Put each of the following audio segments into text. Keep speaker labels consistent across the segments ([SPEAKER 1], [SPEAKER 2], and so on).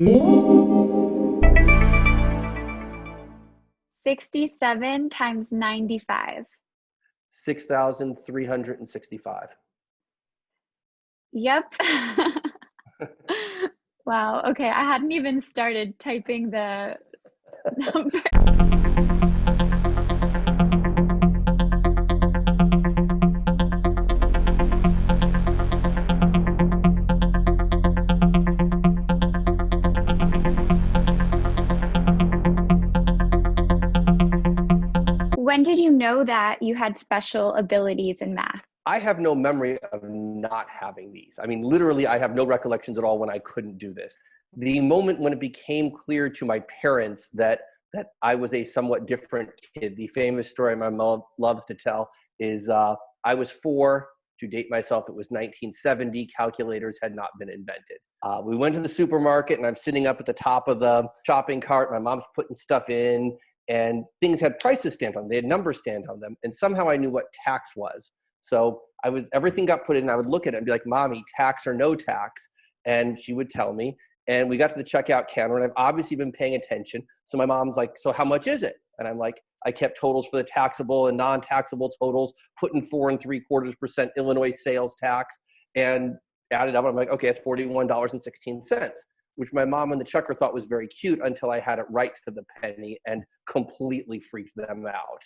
[SPEAKER 1] 67 times 95.
[SPEAKER 2] 6,365.
[SPEAKER 1] Yep. Wow. Okay. I hadn't even started typing the number. When did you know that you had special abilities in math?
[SPEAKER 2] I have no memory of not having these. I mean, literally, I have no recollections at all when I couldn't do this. The moment when it became clear to my parents that I was a somewhat different kid, the famous story my mom loves to tell is I was 4. To date myself, it was 1970. Calculators had not been invented. We went to the supermarket, and I'm sitting up at the top of the shopping cart. My mom's putting stuff in, and things had prices stamped on them. They had numbers stamped on them, and somehow I knew what tax was. So everything got put in, and I would look at it and be like, Mommy, tax or no tax? And she would tell me. And we got to the checkout counter, and I've obviously been paying attention. So my mom's like, so how much is it? And I'm like, I kept totals for the taxable and non-taxable totals, put in 4.75% Illinois sales tax, and added up. I'm like, okay, it's $41.16, which my mom and the checker thought was very cute until I had it right to the penny and completely freaked them out.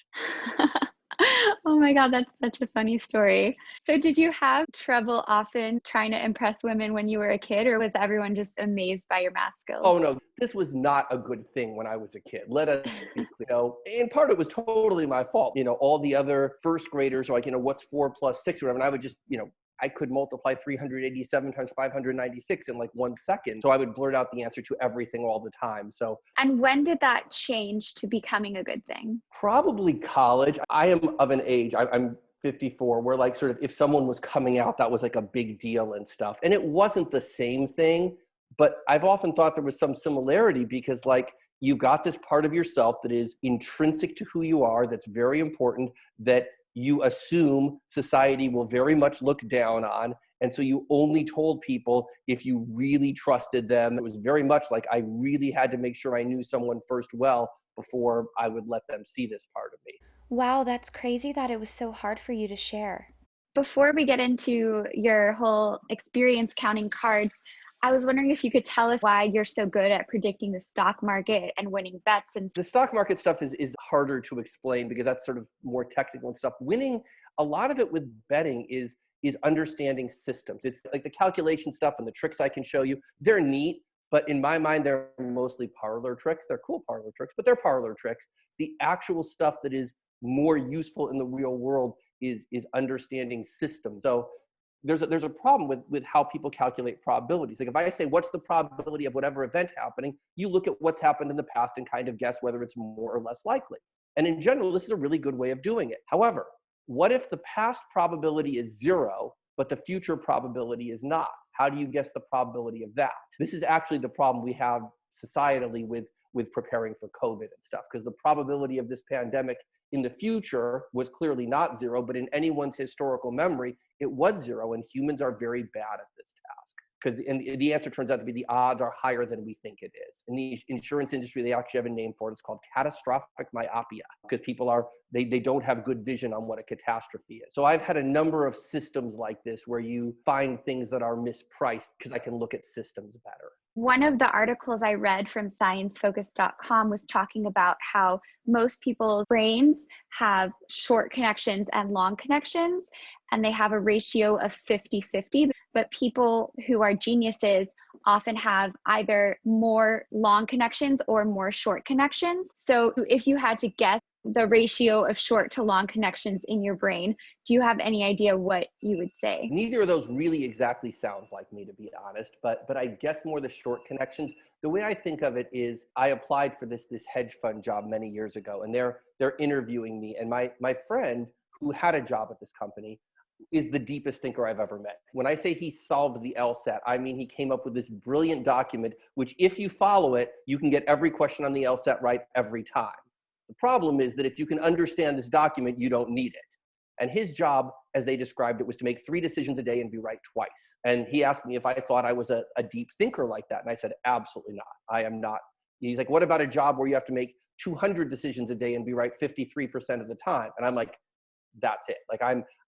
[SPEAKER 1] Oh my God, that's such a funny story. So, did you have trouble often trying to impress women when you were a kid, or was everyone just amazed by your math skills?
[SPEAKER 2] Oh no, this was not a good thing when I was a kid. Let us be clear. And part of it was totally my fault. All the other first graders are like, what's 4 plus 6 or whatever. And I would just, I could multiply 387 times 596 in like 1 second. So I would blurt out the answer to everything all the time. So
[SPEAKER 1] And when did that change to becoming a good thing?
[SPEAKER 2] probably college. I am of an age, I'm 54, where like sort of if someone was coming out, that was like a big deal and stuff. And it wasn't the same thing, but I've often thought there was some similarity because like you've got this part of yourself that is intrinsic to who you are, that's very important, that you assume society will very much look down on. And so you only told people if you really trusted them. It was very much like I really had to make sure I knew someone first well before I would let them see this part of me.
[SPEAKER 3] Wow, that's crazy that it was so hard for you to share.
[SPEAKER 1] Before we get into your whole experience counting cards, I was wondering if you could tell us why you're so good at predicting the stock market and winning bets and
[SPEAKER 2] The stock market stuff is harder to explain because that's sort of more technical and stuff. Winning, a lot of it with betting is understanding systems. It's like the calculation stuff and the tricks I can show you. They're neat, but in my mind, they're mostly parlor tricks. They're cool parlor tricks, but they're parlor tricks. The actual stuff that is more useful in the real world is understanding systems. So there's a problem with how people calculate probabilities. Like if I say, what's the probability of whatever event happening, you look at what's happened in the past and kind of guess whether it's more or less likely. And in general, this is a really good way of doing it. However, what if the past probability is 0, but the future probability is not? How do you guess the probability of that? This is actually the problem we have societally with preparing for COVID and stuff, because the probability of this pandemic in the future was clearly not 0, but in anyone's historical memory, it was 0, and humans are very bad at this task. Because the answer turns out to be the odds are higher than we think it is. In the insurance industry, they actually have a name for it. It's called catastrophic myopia, because people they don't have good vision on what a catastrophe is. So I've had a number of systems like this where you find things that are mispriced because I can look at systems better.
[SPEAKER 1] one of the articles I read from sciencefocus.com was talking about how most people's brains have short connections and long connections, and they have a ratio of 50-50. But people who are geniuses often have either more long connections or more short connections. So if you had to guess the ratio of short to long connections in your brain, do you have any idea what you would say?
[SPEAKER 2] Neither of those really exactly sounds like me, to be honest, but I guess more the short connections. The way I think of it is I applied for this hedge fund job many years ago, and they're interviewing me, and my friend who had a job at this company is the deepest thinker I've ever met. When I say he solved the LSAT, I mean he came up with this brilliant document, which if you follow it, you can get every question on the LSAT right every time. The problem is that if you can understand this document, you don't need it. And his job, as they described it, was to make 3 decisions a day and be right twice. And he asked me if I thought I was a deep thinker like that. And I said, absolutely not. I am not. He's like, what about a job where you have to make 200 decisions a day and be right 53% of the time? And I'm like, that's it. Like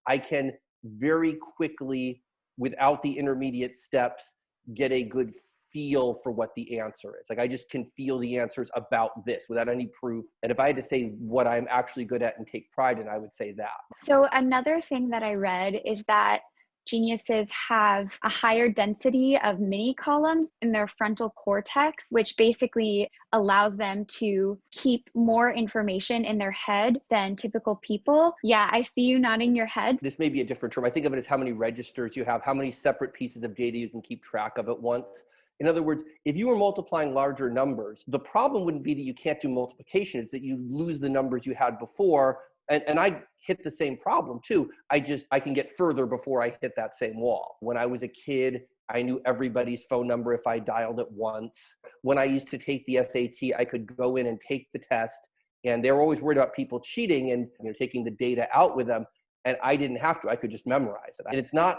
[SPEAKER 2] I can very quickly, without the intermediate steps, get a good feel for what the answer is. Like I just can feel the answers about this without any proof. And if I had to say what I'm actually good at and take pride in, I would say that.
[SPEAKER 1] So another thing that I read is that geniuses have a higher density of mini columns in their frontal cortex, which basically allows them to keep more information in their head than typical people. Yeah, I see you nodding your head.
[SPEAKER 2] This may be a different term. I think of it as how many registers you have, how many separate pieces of data you can keep track of at once. In other words, if you were multiplying larger numbers, the problem wouldn't be that you can't do multiplication. It's that you lose the numbers you had before. And I hit the same problem too. I can get further before I hit that same wall. When I was a kid, I knew everybody's phone number if I dialed it once. When I used to take the SAT, I could go in and take the test, and they were always worried about people cheating and taking the data out with them. And I didn't have to. I could just memorize it. And it's not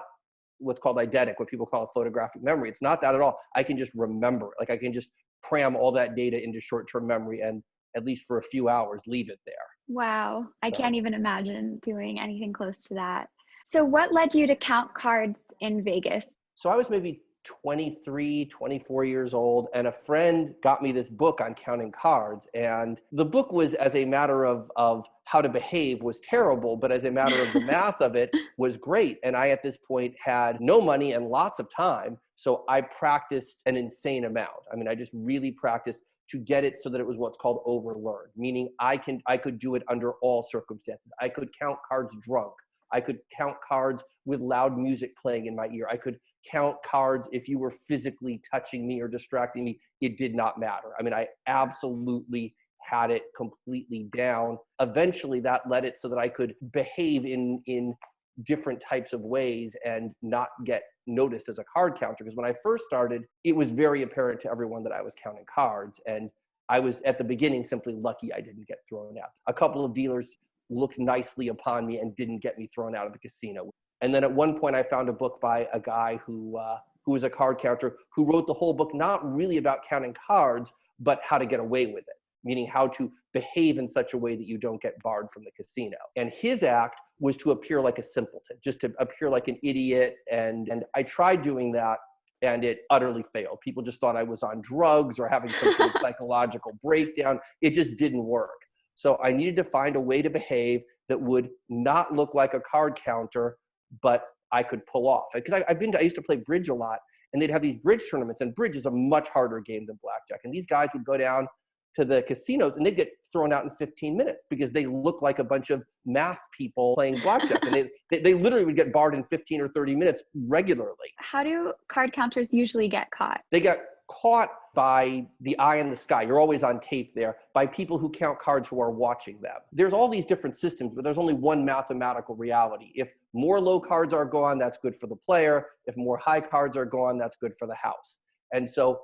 [SPEAKER 2] what's called eidetic, what people call a photographic memory. It's not that at all. I can just remember it. Like I can just cram all that data into short-term memory and at least for a few hours, leave it there.
[SPEAKER 1] Wow. I can't even imagine doing anything close to that. So what led you to count cards in Vegas?
[SPEAKER 2] So I was maybe 23, 24 years old, and a friend got me this book on counting cards. And the book was, as a matter of how to behave, was terrible, but as a matter of the math of it, was great. And I, at this point, had no money and lots of time. So I practiced an insane amount. I mean, I just really practiced to get it so that it was what's called overlearned, meaning I could do it under all circumstances. I could count cards drunk. I could count cards with loud music playing in my ear. I could count cards if you were physically touching me or distracting me. It did not matter. I mean, I absolutely had it completely down. Eventually that led it so that I could behave in different types of ways and not get noticed as a card counter. Because when I first started, it was very apparent to everyone that I was counting cards. And I was at the beginning simply lucky I didn't get thrown out. A couple of dealers looked nicely upon me and didn't get me thrown out of the casino. And then at one point I found a book by a guy who was a card counter, who wrote the whole book, not really about counting cards, but how to get away with it, meaning how to behave in such a way that you don't get barred from the casino. And his act was to appear like a simpleton, just to appear like an idiot. And I tried doing that, and it utterly failed. People just thought I was on drugs or having some sort of psychological breakdown. It just didn't work. So I needed to find a way to behave that would not look like a card counter, but I could pull off. Because I used to play bridge a lot, and they'd have these bridge tournaments, and bridge is a much harder game than blackjack. And these guys would go down to the casinos and they'd get thrown out in 15 minutes because they look like a bunch of math people playing blackjack. And they literally would get barred in 15 or 30 minutes regularly.
[SPEAKER 1] How do card counters usually get caught?
[SPEAKER 2] They get caught by the eye in the sky. You're always on tape there, by people who count cards who are watching them. There's all these different systems, but there's only one mathematical reality. If more low cards are gone, that's good for the player. If more high cards are gone, that's good for the house. And so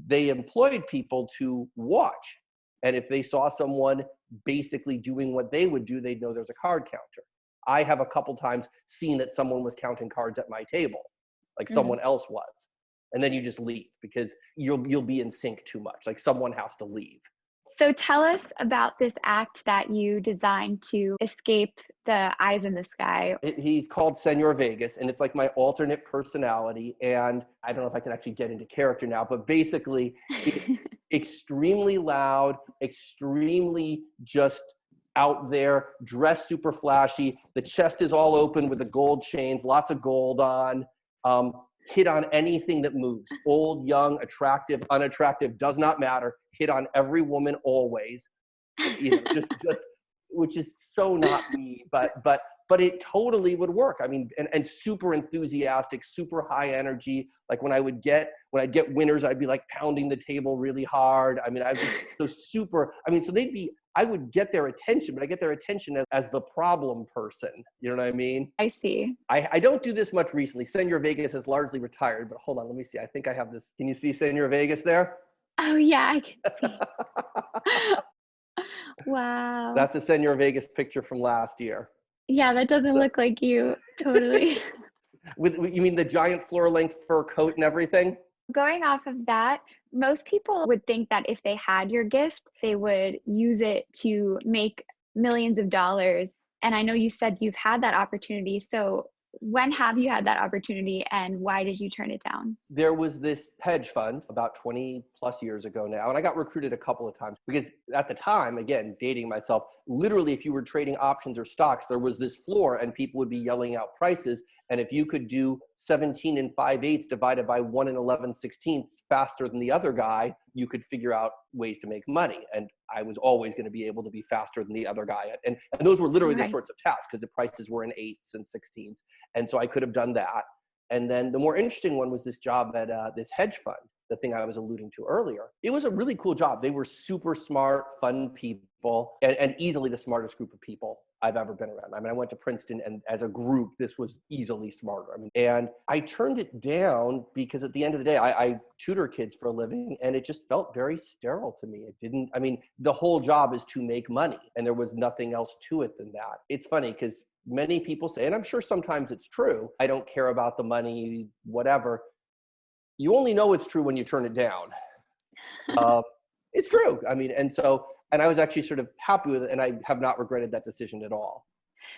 [SPEAKER 2] they employed people to watch. And if they saw someone basically doing what they would do, they'd know there's a card counter. I have a couple times seen that someone was counting cards at my table, like someone else was. And then you just leave because you'll be in sync too much. Like someone has to leave.
[SPEAKER 1] So tell us about this act that you designed to escape the eyes in the sky.
[SPEAKER 2] He's called Senor Vegas, and it's like my alternate personality. And I don't know if I can actually get into character now, but basically it's extremely loud, extremely just out there, dressed super flashy. The chest is all open with the gold chains, lots of gold on. Hit on anything that moves. Old, young, attractive, unattractive, does not matter. Hit on every woman always. Just which is so not me, but it totally would work. I mean, and super enthusiastic, super high energy. Like when I'd get winners, I'd be like pounding the table really hard. I mean, I was so super. I mean, so I would get their attention, but I get their attention as the problem person. You know what I mean?
[SPEAKER 1] I see.
[SPEAKER 2] I don't do this much recently. Senor Vegas has largely retired, but hold on, let me see. I think I have this. Can you see Senor Vegas there?
[SPEAKER 1] Oh yeah, I can see. Wow.
[SPEAKER 2] That's a Senor Vegas picture from last year.
[SPEAKER 1] Yeah, that doesn't look like you. Totally.
[SPEAKER 2] You mean the giant floor-length fur coat and everything?
[SPEAKER 1] Going off of that, most people would think that if they had your gift, they would use it to make millions of dollars. And I know you said you've had that opportunity. So when have you had that opportunity and why did you turn it down?
[SPEAKER 2] There was this hedge fund about 20 plus years ago now, and I got recruited a couple of times because at the time, again, dating myself, literally if you were trading options or stocks, there was this floor and people would be yelling out prices. And if you could do 17 and 5/8 divided by 1 and 11/16 faster than the other guy, you could figure out ways to make money. And I was always going to be able to be faster than the other guy. And those were literally the
[SPEAKER 1] Right.
[SPEAKER 2] sorts of tasks because the prices were in 8s and 16s. And so I could have done that. And then the more interesting one was this job at this hedge fund, the thing I was alluding to earlier. It was a really cool job. They were super smart, fun people, and easily the smartest group of people I've ever been around. I mean, I went to Princeton, and as a group, this was easily smarter. I mean, and I turned it down because at the end of the day, I tutor kids for a living, and it just felt very sterile to me. It didn't, I mean, the whole job is to make money, and there was nothing else to it than that. It's funny because many people say, and I'm sure sometimes it's true, I don't care about the money, whatever. You only know it's true when you turn it down. It's true. I mean, and I was actually sort of happy with it, and I have not regretted that decision at all.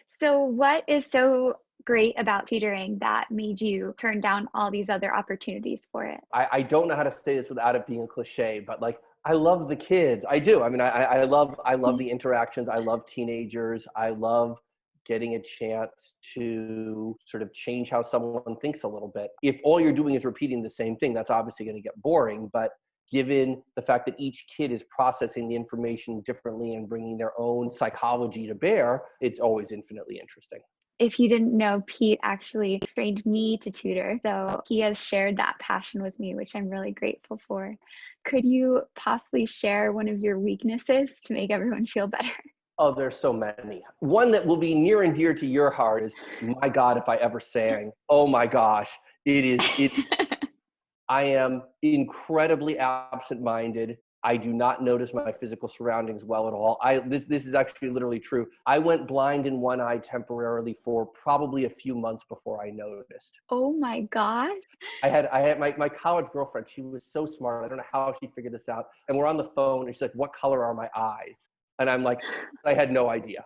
[SPEAKER 1] So what is so great about tutoring that made you turn down all these other opportunities for it?
[SPEAKER 2] I don't know how to say this without it being a cliche, but like, I love the kids. I do. I mean, I love the interactions. I love teenagers. I love getting a chance to sort of change how someone thinks a little bit. If all you're doing is repeating the same thing, that's obviously going to get boring. But given the fact that each kid is processing the information differently and bringing their own psychology to bear, it's always infinitely interesting.
[SPEAKER 1] If you didn't know, Pete actually trained me to tutor. So he has shared that passion with me, which I'm really grateful for. Could you possibly share one of your weaknesses to make everyone feel better?
[SPEAKER 2] Oh, there's so many. One that will be near and dear to your heart is, my God, if I ever sang. Oh my gosh, I am incredibly absent-minded. I do not notice my physical surroundings well at all. This is actually literally true. I went blind in one eye temporarily for probably a few months before I noticed.
[SPEAKER 1] Oh my God.
[SPEAKER 2] I had my college girlfriend. She was so smart. I don't know how she figured this out. And we're on the phone and she's like, "What color are my eyes?" And I'm like, I had no idea.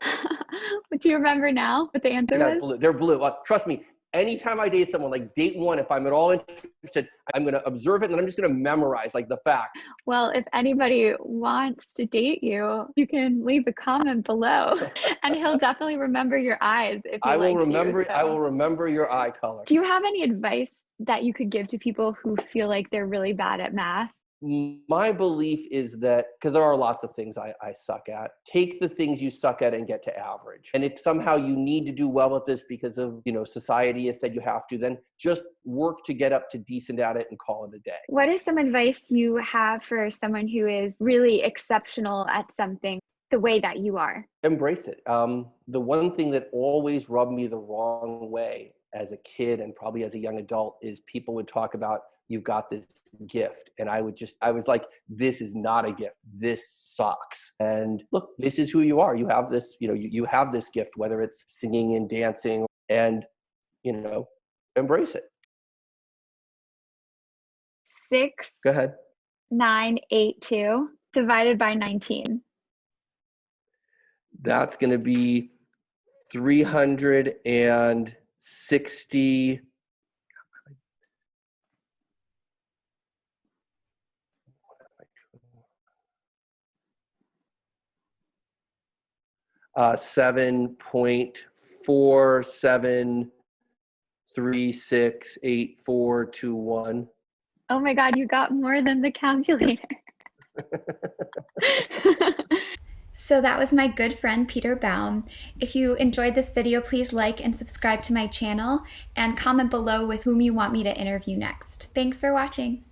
[SPEAKER 1] But do you remember now what the answer was?
[SPEAKER 2] Blue. They're blue. Trust me, anytime I date someone, like date one, if I'm at all interested, I'm going to observe it and then I'm just going to memorize like the fact.
[SPEAKER 1] Well, if anybody wants to date you, you can leave a comment below and he'll definitely rember your eyes if he
[SPEAKER 2] I will
[SPEAKER 1] likes
[SPEAKER 2] remember.
[SPEAKER 1] you, so.
[SPEAKER 2] I will remember your eye color.
[SPEAKER 1] Do you have any advice that you could give to people who feel like they're really bad at math?
[SPEAKER 2] My belief is that, because there are lots of things I suck at, take the things you suck at and get to average. And if somehow you need to do well at this because of, society has said you have to, then just work to get up to decent at it and call it a day.
[SPEAKER 1] What is some advice you have for someone who is really exceptional at something the way that you are?
[SPEAKER 2] Embrace it. The one thing that always rubbed me the wrong way as a kid and probably as a young adult is people would talk about, "You've got this gift." And I was like, this is not a gift. This sucks. And look, this is who you are. You have this, you have this gift, whether it's singing and dancing, and, embrace it.
[SPEAKER 1] 6,982 divided by 19.
[SPEAKER 2] That's going to be 360. 7.47368421.
[SPEAKER 1] Oh my God, you got more than the calculator.
[SPEAKER 3] So that was my good friend Peter Baum. If you enjoyed this video, please like and subscribe to my channel and comment below with whom you want me to interview next. Thanks for watching.